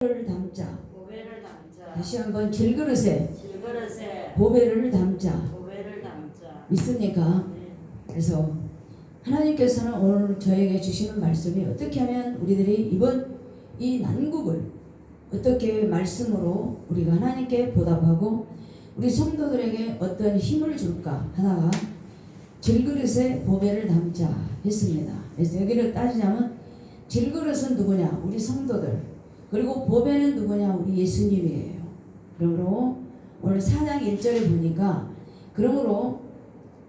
보배를 담자. 보배를 담자. 다시 한번 질그릇에 질그릇에 보배를 담자. 보배를 담자. 믿습니까? 네. 그래서 하나님께서는 오늘 저에게 주시는 말씀이 어떻게 하면 우리들이 이번 이 난국을 어떻게 말씀으로 우리가 하나님께 보답하고 우리 성도들에게 어떤 힘을 줄까 하나가 질그릇에 보배를 담자 했습니다. 그래서 여기를 따지자면 질그릇은 누구냐? 우리 성도들. 그리고 보배는 누구냐? 우리 예수님이에요. 그러므로 오늘 4장 1절에 보니까 그러므로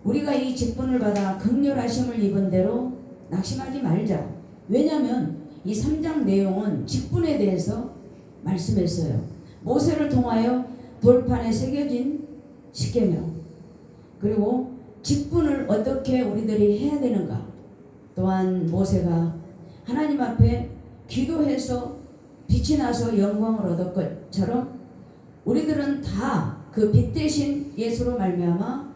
우리가 이 직분을 받아 극렬하심을 입은 대로 낙심하지 말자. 왜냐하면 이 3장 내용은 직분에 대해서 말씀했어요. 모세를 통하여 돌판에 새겨진 십계명, 그리고 직분을 어떻게 우리들이 해야 되는가. 또한 모세가 하나님 앞에 기도해서 빛이 나서 영광을 얻을 것처럼 우리들은 다 그 빛 대신 예수로 말미암아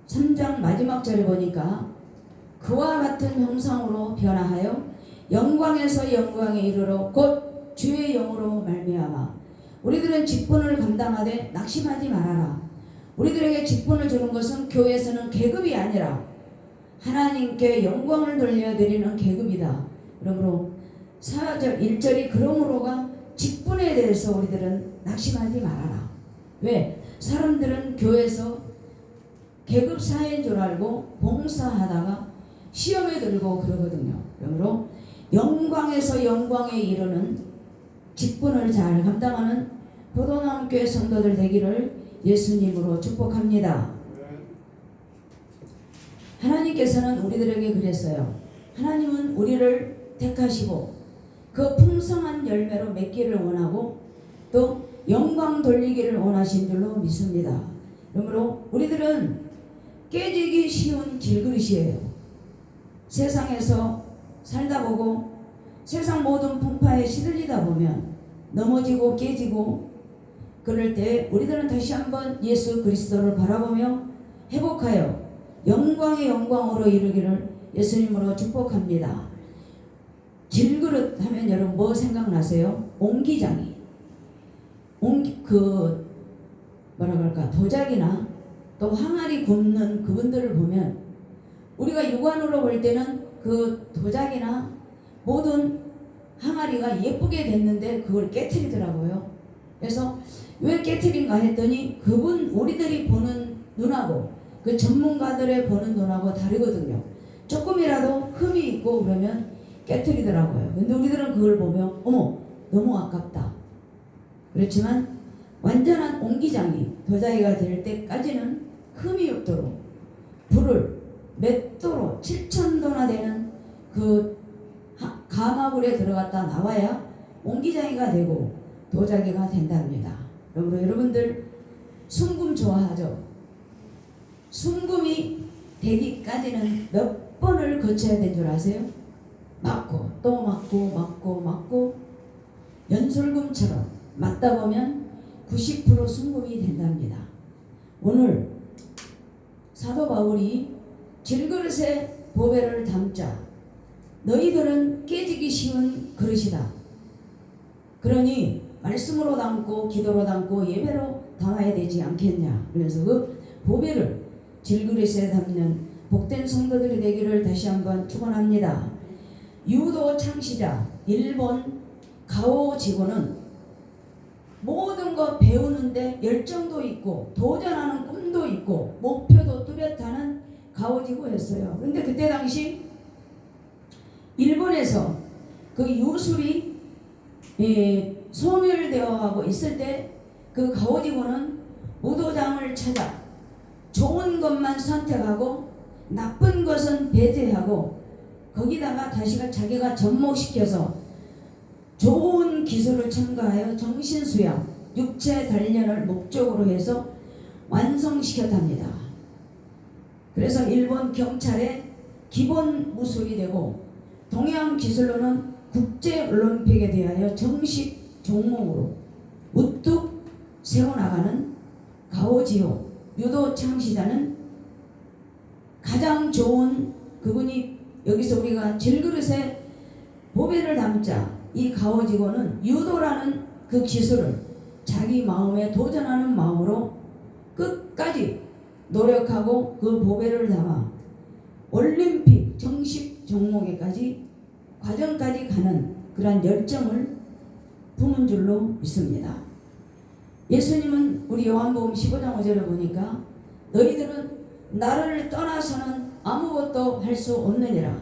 3장 마지막 절에 보니까 그와 같은 형상으로 변화하여 영광에서 영광에 이르러 곧 주의 영으로 말미암아 우리들은 직분을 감당하되 낙심하지 말아라. 우리들에게 직분을 주는 것은 교회에서는 계급이 아니라 하나님께 영광을 돌려드리는 계급이다. 그러므로 4절 1절이 그러므로가 직분에 대해서 우리들은 낙심하지 말아라. 왜? 사람들은 교회에서 계급 사회인 줄 알고 봉사하다가 시험에 들고 그러거든요. 그러므로 영광에서 영광에 이르는 직분을 잘 감당하는 포도나무교회 성도들 되기를 예수님으로 축복합니다. 하나님께서는 우리들에게 그랬어요. 하나님은 우리를 택하시고 그 풍성한 열매로 맺기를 원하고 또 영광 돌리기를 원하신 줄로 믿습니다. 그러므로 우리들은 깨지기 쉬운 질그릇이에요. 세상에서 살다 보고 세상 모든 풍파에 시들리다 보면 넘어지고 깨지고 그럴 때 우리들은 다시 한번 예수 그리스도를 바라보며 회복하여 영광의 영광으로 이르기를 예수님으로 축복합니다. 질그릇 하면 여러분 뭐 생각나세요? 옹기장이. 뭐라고 할까? 도자기나 또 항아리 굽는 그분들을 보면 우리가 육안으로 볼 때는 그 도자기나 모든 항아리가 예쁘게 됐는데 그걸 깨트리더라고요. 그래서 왜 깨트린가 했더니 그분 우리들이 보는 눈하고 그 전문가들의 보는 눈하고 다르거든요. 조금이라도 흠이 있고 그러면 깨트리더라고요. 근데 우리들은 그걸 보면 어머 너무 아깝다. 그렇지만 완전한 옹기장이 도자기가 될 때까지는 흠이 없도록 불을 몇 도로 7,000도나 되는 그 가마불에 들어갔다 나와야 옹기장이가 되고 도자기가 된답니다. 그러므로 여러분들 순금 좋아하죠? 순금이 되기까지는 몇 번을 거쳐야 된 줄 아세요? 맞고 또 맞고 연솔금처럼 맞다 보면 90% 순금이 된답니다. 오늘 사도 바울이 질그릇에 보배를 담자. 너희들은 깨지기 쉬운 그릇이다. 그러니 말씀으로 담고 기도로 담고 예배로 담아야 되지 않겠냐. 그래서 그 보배를 질그릇에 담는 복된 성도들이 되기를 다시 한번 축원합니다. 유도 창시자 일본 가오 지고는 모든 거 배우는데 열정도 있고 도전하는 꿈도 있고 목표도 뚜렷하는 가오지구였어요. 그런데 그때 당시 일본에서 그 유술이 소멸되어 있을 때 그 가오지구는 무도장을 찾아 좋은 것만 선택하고 나쁜 것은 배제하고 거기다가 다시가 자기가 접목시켜서 좋은 기술을 첨가하여 정신수양, 육체 단련을 목적으로 해서 완성시켰답니다. 그래서 일본 경찰의 기본 무술이 되고 동양 기술로는 국제올림픽에 대하여 정식 종목으로 우뚝 세워나가는 가오지오 유도 창시자는 가장 좋은 그분이 여기서 우리가 질그릇에 보배를 담자 이 가오지고는 유도라는 그 기술을 자기 마음에 도전하는 마음으로 끝까지 노력하고 그 보배를 담아 올림픽 정식 종목에까지 과정까지 가는 그러한 열정을 품은 줄로 믿습니다. 예수님은 우리 요한복음 15장 5절에 보니까 너희들은 나를 떠나서는 아무것도 할 수 없느니라.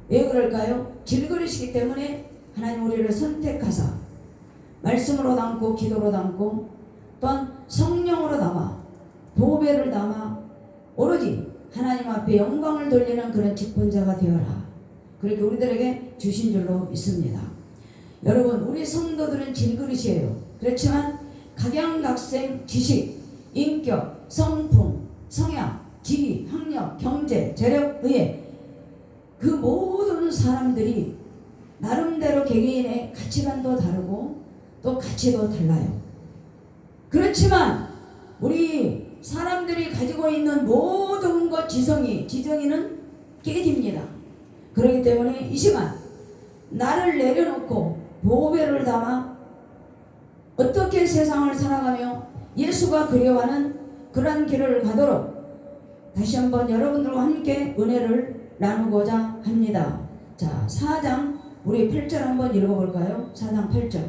왜 그럴까요? 질그릇이기 때문에 하나님 우리를 선택하사 말씀으로 담고 기도로 담고 또한 성령으로 담아 보배를 담아 오로지 하나님 앞에 영광을 돌리는 그런 직분자가 되어라. 그렇게 우리들에게 주신 줄로 믿습니다. 여러분, 우리 성도들은 질그릇이에요. 그렇지만 각양각색 지식, 인격, 성품, 성향, 지위, 학력, 경제, 재력, 의회 그 모든 사람들이 나름대로 개개인의 가치관도 다르고 또 가치도 달라요. 그렇지만 우리 사람들이 가지고 있는 모든 것 지정이는 깨집니다. 그렇기 때문에 이 시간 나를 내려놓고 보배를 담아 어떻게 세상을 살아가며 예수가 그려하는 그러한 길을 가도록 다시 한번 여러분들과 함께 은혜를 나누고자 합니다. 자, 4장 우리 8절 한번 읽어볼까요? 4장 8절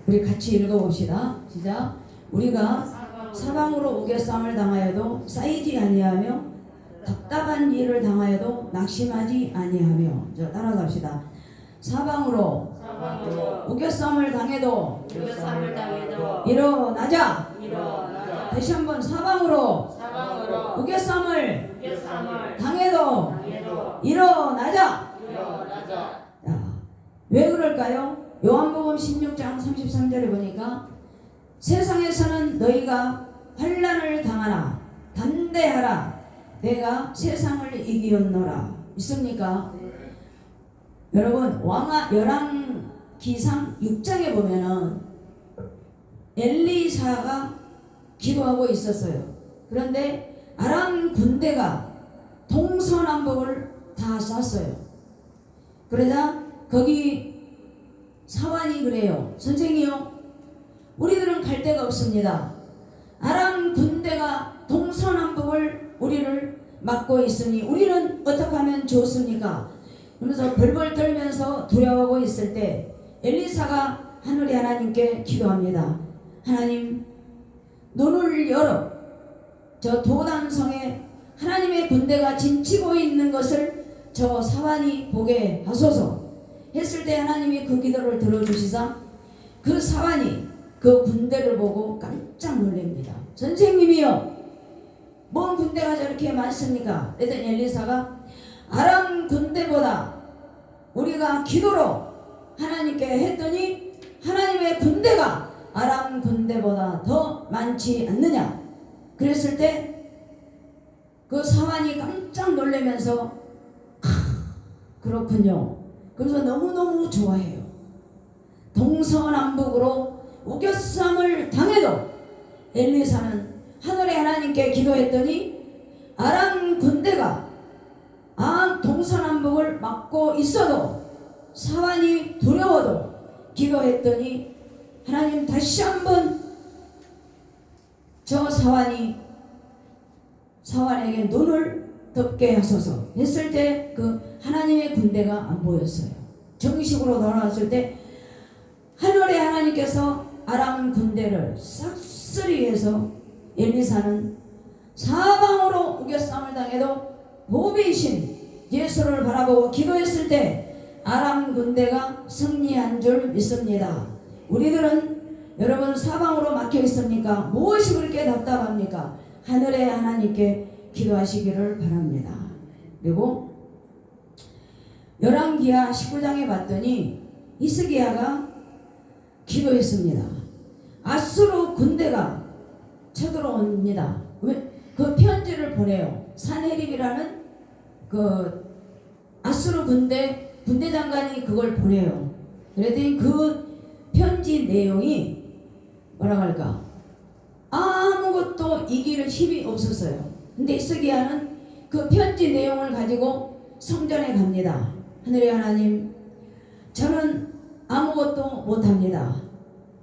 우리 같이 읽어봅시다. 시작. 우리가 사방으로 우겨쌈을 당하여도 쌓이지 아니하며 답답한 일을 당하여도 낙심하지 아니하며. 저 따라갑시다. 사방으로 우겨쌈을 당해도 일어나자. 다시 한번 사방으로 우겨쌈을 당해도 일어나자. 야, 왜 그럴까요? 요한복음 16장 33절에 보니까 세상에서는 너희가 환난을 당하나 담대하라. 내가 세상을 이기었노라. 있습니까? 여러분, 열왕기상 6장에 보면은 엘리사가 기도하고 있었어요. 그런데 아람 군대가 동서남북을 다 쐈어요. 그러자 거기 사환이 그래요. 선생이요, 우리들은 갈 데가 없습니다. 아람 군대가 동서남북을 우리를 막고 있으니 우리는 어떻게 하면 좋습니까? 그러면서 벌벌 떨면서 두려워하고 있을 때 엘리사가 하늘의 하나님께 기도합니다. 하나님, 눈을 열어 저 도단성에 하나님의 군대가 진치고 있는 것을 저 사환이 보게 하소서 했을 때 하나님이 그 기도를 들어주시사 그 사환이 그 군대를 보고 깜짝 놀랍니다. 선생님이요, 뭔 군대가 저렇게 많습니까? 그랬더니 엘리사가 아람 군대보다 우리가 기도로 하나님께 했더니 하나님의 군대가 아람 군대보다 더 많지 않느냐. 그랬을 때 그 사환이 깜짝 놀라면서 그렇군요. 그래서 너무너무 좋아해요. 동서남북으로 우겨쌈을 당해도 엘리사는 하늘의 하나님께 기도했더니 아람 군대가 동서남북을 막고 있어도 사환이 두려워도 기도했더니 하나님 다시 한번 저 사환에게 눈을 덮게 하소서 했을 때 그 하나님의 군대가 안 보였어요. 정식으로 돌아왔을 때 하늘의 하나님께서 아람 군대를 싹쓸이 해서 엘리사는 사방으로 우겨쌈을 당해도 보배이신 예수를 바라보고 기도했을 때 아람 군대가 승리한 줄 믿습니다. 우리들은 여러분 사방으로 막혀 있습니까? 무엇이 그렇게 답답합니까? 하늘의 하나님께 기도하시기를 바랍니다. 그리고 열왕기하 19장에 봤더니 히스기야가 기도했습니다. 아수르 군대가 쳐들어옵니다. 그 편지를 보내요. 산헤립이라는 그 아수르 군대 장관이 그걸 보내요. 그랬더니 그 편지 내용이 뭐라고 할까? 아무것도 이길 힘이 없었어요. 근데 히스기야는 그 편지 내용을 가지고 성전에 갑니다. 하늘의 하나님, 저는 아무것도 못합니다.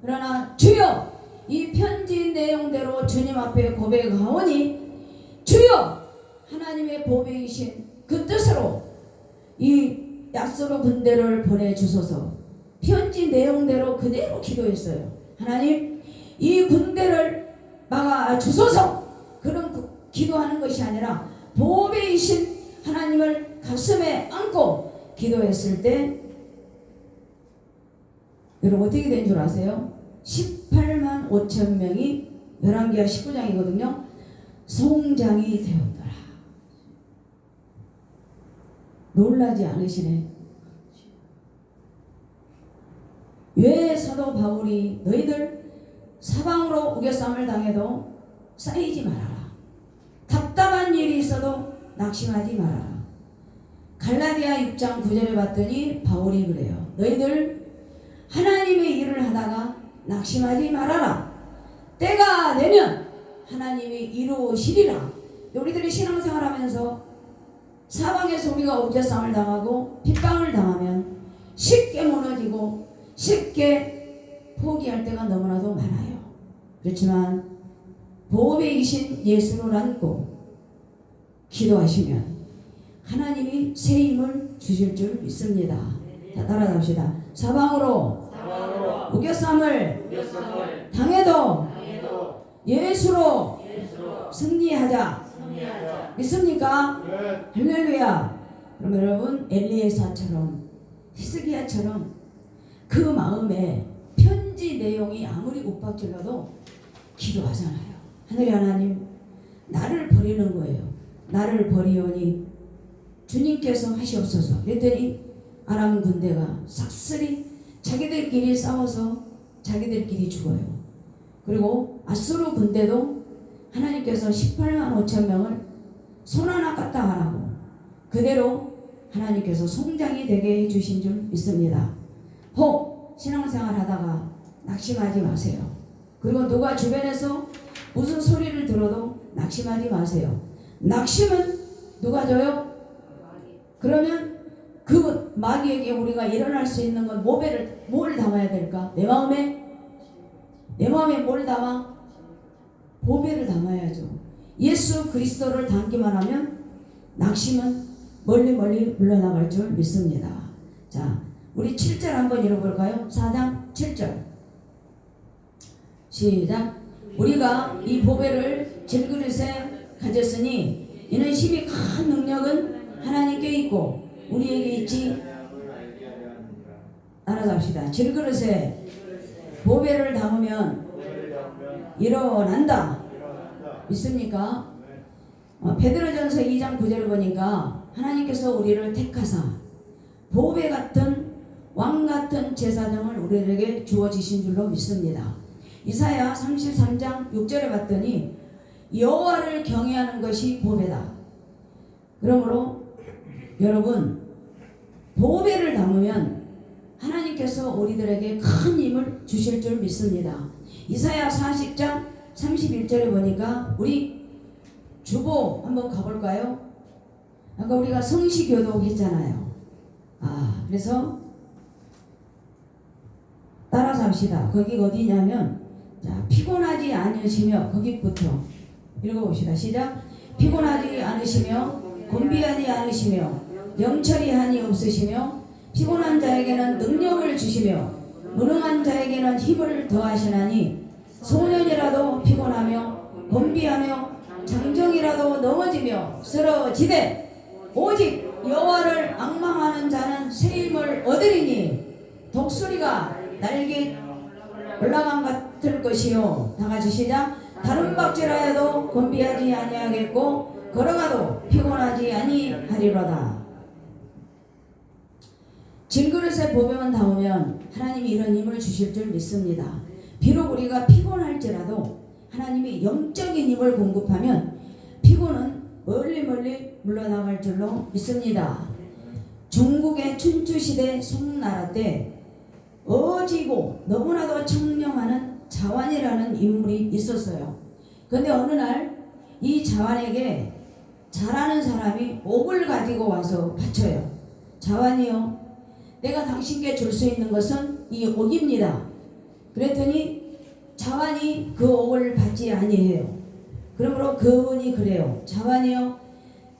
그러나 주여, 이 편지 내용대로 주님 앞에 고백하오니 주여, 하나님의 보배이신 그 뜻으로 이 야스로 군대를 보내주소서. 편지 내용대로 그대로 기도했어요. 하나님, 이 군대를 막아주소서. 그런 기도하는 것이 아니라 보배이신 하나님을 가슴에 안고 기도했을 때 여러분 어떻게 된 줄 아세요? 18만 5천 명이 11기하 19장이거든요. 송장이 되었더라. 놀라지 않으시네. 왜 사도 바울이 너희들 사방으로 우겨쌈을 당해도 쌓이지 말아라. 답답한 일이 있어도 낙심하지 말아라. 갈라디아 6장 9절에 봤더니 바울이 그래요. 너희들 하나님의 일을 하다가 낙심하지 말아라. 때가 되면 하나님이 이루시리라. 우리들이 신앙생활하면서 사방에서 우리가 우겨쌈을 당하고 핍박을 당하면 쉽게 무너지고 쉽게 포기할 때가 너무나도 많아요. 그렇지만 보배이신 예수를 안고 기도하시면 하나님이 새 힘을 주실 줄 믿습니다. 자, 따라갑시다. 사방으로 우겨쌈을 당해도 예수로 승리하자. 믿습니까? 할렐루야. 그럼 여러분 엘리에사처럼 히스기야처럼 그 마음에 편지 내용이 아무리 윽박질러도 기도하잖아요. 하늘의 하나님, 나를 버리는 거예요. 나를 버리오니 주님께서 하시옵소서. 그랬더니 아람 군대가 싹쓸이 자기들끼리 싸워서 자기들끼리 죽어요. 그리고 아수르 군대도 하나님께서 18만 5천 명을 손 하나 까딱 안 하고 그대로 하나님께서 송장이 되게 해주신 줄 믿습니다. 혹 신앙생활 하다가 낙심하지 마세요. 그리고 누가 주변에서 무슨 소리를 들어도 낙심하지 마세요. 낙심은 누가 줘요? 그러면 그 마귀에게 우리가 일어날 수 있는 건 뭘 담아야 될까? 내 마음에 뭘 담아? 보배를 담아야죠. 예수 그리스도를 담기만 하면 낙심은 멀리 물러나갈 줄 믿습니다. 자, 우리 7절 한번 읽어볼까요? 4장 7절 시작. 우리가 이 보배를 질그릇에 가졌으니 이는 심히 큰 능력은 하나님께 있고 우리에게 있지. 따라갑시다. 질그릇에 보배를 담으면 일어난다. 믿습니까? 베드로전서 2장 9절을 보니까 하나님께서 우리를 택하사 보배 같은 왕 같은 제사장을 우리에게 주어지신 줄로 믿습니다. 이사야 33장 6절에 봤더니 여호와를 경외하는 것이 보배다. 그러므로 여러분 보배를 담으면 하나님께서 우리들에게 큰 힘을 주실 줄 믿습니다. 이사야 40장 31절에 보니까 우리 주보 한번 가볼까요? 아까 우리가 성시교독 했잖아요. 그래서 따라서 합시다. 거기가 어디냐면 자, 피곤하지 않으시며 거기부터 읽어봅시다. 시작. 피곤하지 않으시며 곤비하지 않으시며 영철이 한이 없으시며 피곤한 자에게는 능력을 주시며 무능한 자에게는 힘을 더하시나니 소년이라도 피곤하며 곤비하며 장정이라도 넘어지며 쓰러지되 오직 여호와를 앙망하는 자는 새 힘을 얻으리니 독수리가 날개 올라간 같을 것이요. 다같이 시작. 다른 박질하여도 곤비하지 아니하겠고 걸어가도 피곤하지 아니하리로다. 질그릇에 보배만 담으면 하나님이 이런 힘을 주실 줄 믿습니다. 비록 우리가 피곤할지라도 하나님이 영적인 힘을 공급하면 피곤은 멀리 물러나갈 줄로 믿습니다. 중국의 춘추시대 송나라 때 어지고 너무나도 청명하는 자완이라는 인물이 있었어요. 그런데 어느 날 이 자완에게 잘하는 사람이 옥을 가지고 와서 바쳐요. 자완이요, 내가 당신께 줄 수 있는 것은 이 옥입니다. 그랬더니 자완이 그 옥을 받지 아니해요. 그러므로 그분이 그래요. 자완이요,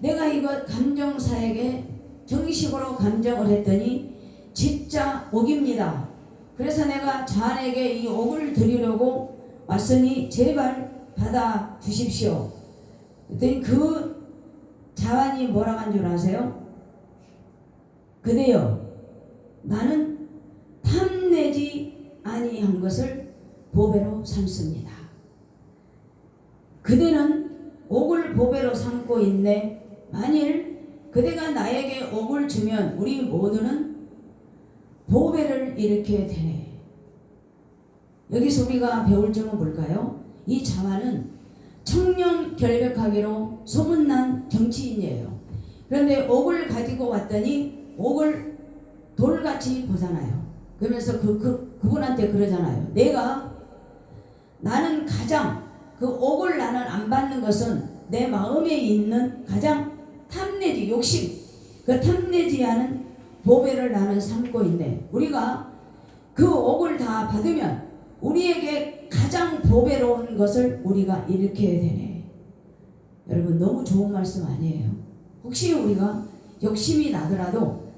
내가 이것 감정사에게 정식으로 감정을 했더니 진짜 옥입니다. 그래서 내가 자완에게 이 옥을 드리려고 왔으니 제발 받아 주십시오. 그랬더니 그 자완이 뭐라고 한 줄 아세요? 그대여, 나는 탐내지 아니한 것을 보배로 삼습니다. 그대는 옥을 보배로 삼고 있네. 만일 그대가 나에게 옥을 주면 우리 모두는 보배를 잃게 되네. 여기서 우리가 배울 점은 뭘까요? 이 자완은 청렴 결백하기로 소문난 정치인이에요. 그런데 옥을 가지고 왔더니 옥을 돌같이 보잖아요. 그러면서 그분한테 그러잖아요. 나는 가장 그 옥을 나는 안 받는 것은 내 마음에 있는 가장 탐내지 욕심, 그 탐내지 않은 보배를 나는 삼고 있네. 우리가 그 옥을 다 받으면 우리에게 가장 보배로운 것을 우리가 잃게 되네. 여러분, 너무 좋은 말씀 아니에요? 혹시 우리가 욕심이 나더라도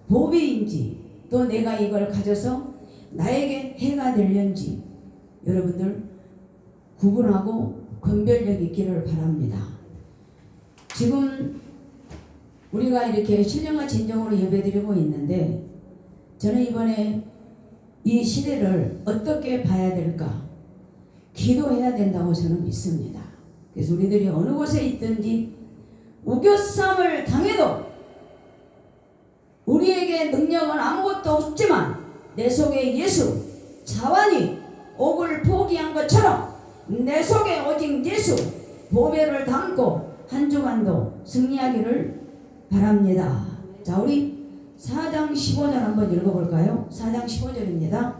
보배인지 또 내가 이걸 가져서 나에게 해가 될는지 여러분들 구분하고 분별력 있기를 바랍니다. 지금 우리가 이렇게 신령과 진정으로 예배드리고 있는데, 저는 이번에 이 시대를 어떻게 봐야 될까? 기도해야 된다고 저는 믿습니다. 그래서 우리들이 어느 곳에 있든지 우겨쌈을 당해도 우리에게 능력은 아무것도 없지만 내 속에 예수, 자완이 옥을 포기한 것처럼 내 속에 오직 예수, 보배를 담고 한 주간도 승리하기를 바랍니다. 자, 우리 4장 15절 한번 읽어볼까요? 4장 15절입니다.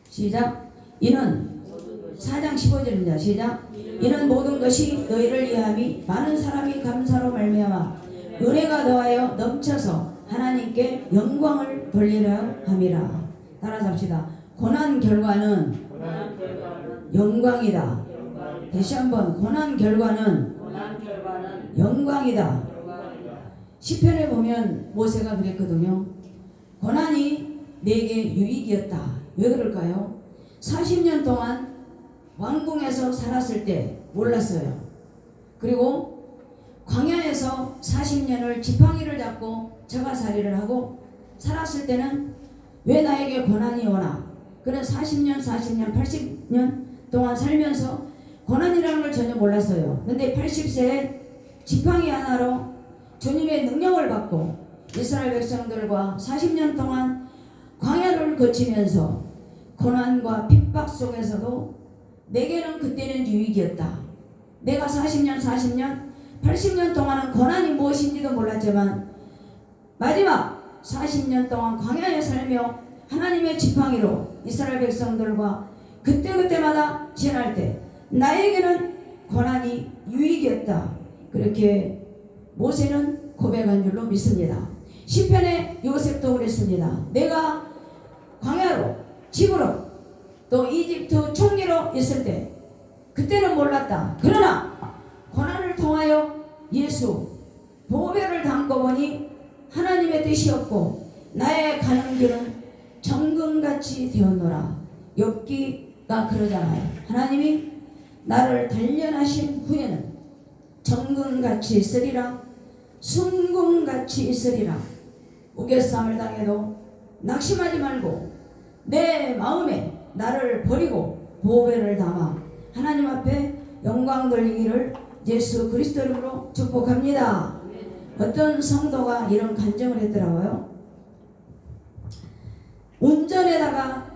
시작. 4장 15절입니다. 시작. 이는 모든 것이 너희를 위함이 많은 사람이 감사로 말미암아 은혜가 더하여 넘쳐서 하나님께 영광을 돌리려 함이라. 따라서 합시다. 고난 결과는 영광이다. 다시 한번, 고난 결과는 영광이다. 시편에 보면 모세가 그랬거든요. 고난이 내게 유익이었다. 왜 그럴까요? 40년 동안 왕궁에서 살았을 때 몰랐어요. 그리고 광야에서 40년을 지팡이를 잡고 처가살이를 하고 살았을 때는 왜 나에게 고난이 오나? 그런 40년, 80년 동안 살면서 고난이라는 걸 전혀 몰랐어요. 근데 80세에 지팡이 하나로 주님의 능력을 받고 이스라엘 백성들과 40년 동안 광야를 거치면서 고난과 핍박 속에서도 내게는 그때는 유익이었다. 내가 40년, 80년 동안은 고난이 무엇인지도 몰랐지만 마지막 40년 동안 광야에 살며 하나님의 지팡이로 이스라엘 백성들과 그때마다 지날 때 나에게는 고난이 유익이었다. 그렇게 모세는 고백한 줄로 믿습니다. 시편에 요셉도 그랬습니다. 내가 광야로, 집으로, 또 이집트 총리로 있을 때 그때는 몰랐다. 그러나 고난을 통하여 예수, 보배를 담고 보니 하나님의 뜻이었고 나의 가는 길은 정금같이 되었노라. 욥기가 그러잖아요. 하나님이 나를 단련하신 후에는 정금같이 있으리라, 순금같이 있으리라. 우겨쌈을 당해도 낙심하지 말고 내 마음에 나를 버리고 보배를 담아 하나님 앞에 영광 돌리기를 예수 그리스도 이름으로 축복합니다. 어떤 성도가 이런 간증을 했더라고요. 운전에다가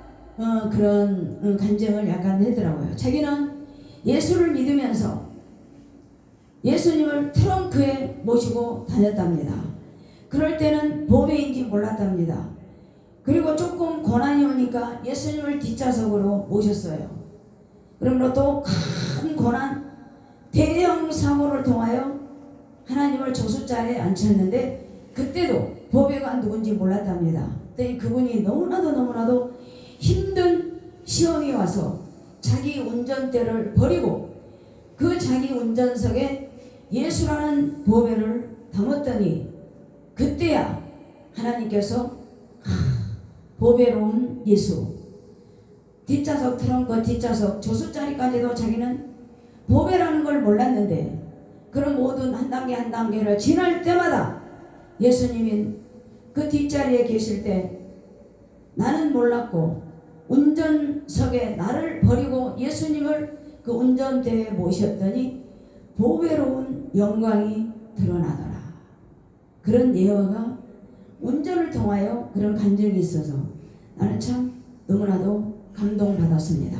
그런 간증을 약간 했더라고요. 자기는 예수를 믿으면서 예수님을 트렁크에 모시고 다녔답니다. 그럴 때는 보배인지 몰랐답니다. 그리고 조금 고난이 오니까 예수님을 뒷좌석으로 모셨어요. 그러므로 또 큰 고난, 대형 사고를 통하여 하나님을 조수자리에 앉혔는데 그때도 보배가 누군지 몰랐답니다. 그랬더니 그분이 너무나도 힘든 시험이 와서 자기 운전대를 버리고 그 자기 운전석에 예수라는 보배를 담았더니 그때야 하나님께서 보배로운 예수, 뒷좌석 트렁크 뒷좌석 조수자리까지도 자기는 보배라는 걸 몰랐는데 그런 모든 한 단계 한 단계를 지날 때마다 예수님이 그 뒷자리에 계실 때 나는 몰랐고 운전석에 나를 버리고 예수님을 그 운전대에 모셨더니 보배로운 영광이 드러나더라. 그런 예화가 운전을 통하여 그런 간증이 있어서 나는 참 너무나도 감동받았습니다.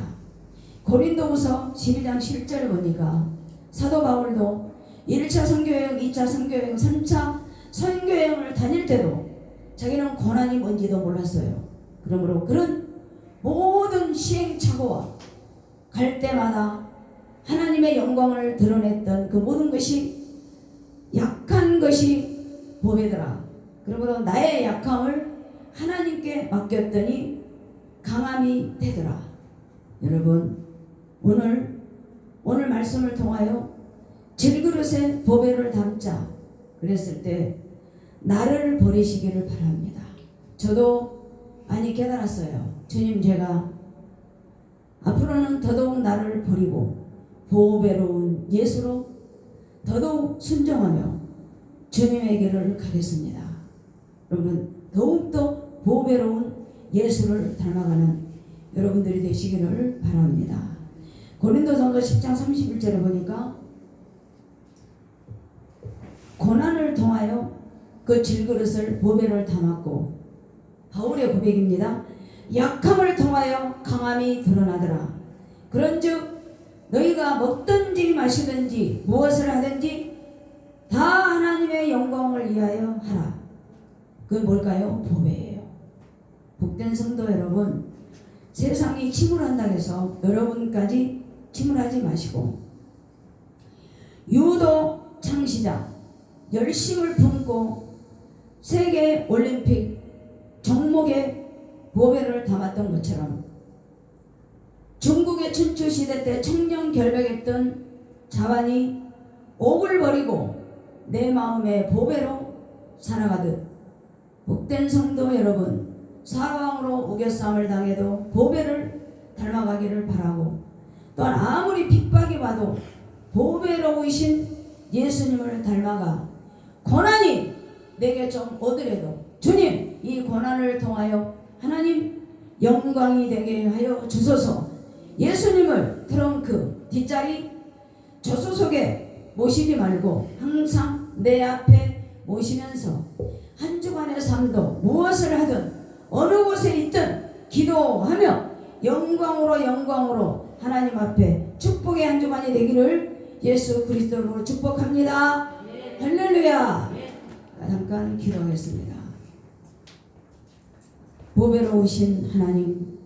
고린도후서 12장 10절을 보니까 사도 바울도 1차 선교여행, 2차 선교여행, 3차 선교여행을 다닐 때도 자기는 고난이 뭔지도 몰랐어요. 그러므로 그런 모든 시행착오와 갈 때마다 하나님의 영광을 드러냈던 그 모든 것이 약한 것이 보배더라. 그러므로 나의 약함을 하나님께 맡겼더니 강함이 되더라. 여러분 오늘 말씀을 통하여 질그릇에 보배를 담자 그랬을 때 나를 버리시기를 바랍니다. 저도 많이 깨달았어요. 주님, 제가 앞으로는 더더욱 나를 버리고 보배로운 예수로 더더욱 순종하며 주님의 길을 가겠습니다. 여러분 더욱더 보배로운 예수를 닮아가는 여러분들이 되시기를 바랍니다. 고린도전서 10장 31절에 보니까 고난을 통하여 그 질그릇을 보배를 담았고 바울의 고백입니다. 약함을 통하여 강함이 드러나더라. 그런즉 너희가 먹든지 마시든지 무엇을 하든지 다 하나님의 영광을 위하여 하라. 그건 뭘까요? 보배예요. 복된 성도 여러분, 세상이 침울한다고 해서 여러분까지 침울하지 마시고 유도 창시자 열심을 품고 세계 올림픽 종목에 보배를 담았던 것처럼 중국의 춘추시대 때 청년 결백했던 자완이 옥을 버리고 내 마음의 보배로 살아가듯 복된 성도 여러분, 사방으로 우겨싸움을 당해도 보배를 닮아가기를 바라고 또한 아무리 핍박이 와도 보배로우신 예수님을 닮아가 고난이 내게 좀 오더라도 주님, 이 고난을 통하여 하나님 영광이 되게 하여 주소서. 예수님을 트렁크 뒷자리 조수석에 모시지 말고 항상 내 앞에 모시면서 한 주간의 삶도 무엇을 하든 어느 곳에 있든 기도하며 영광으로 하나님 앞에 축복의 한 주간이 되기를 예수 그리스도로 축복합니다. 할렐루야. 잠깐 기도하겠습니다. 보배로우신 하나님,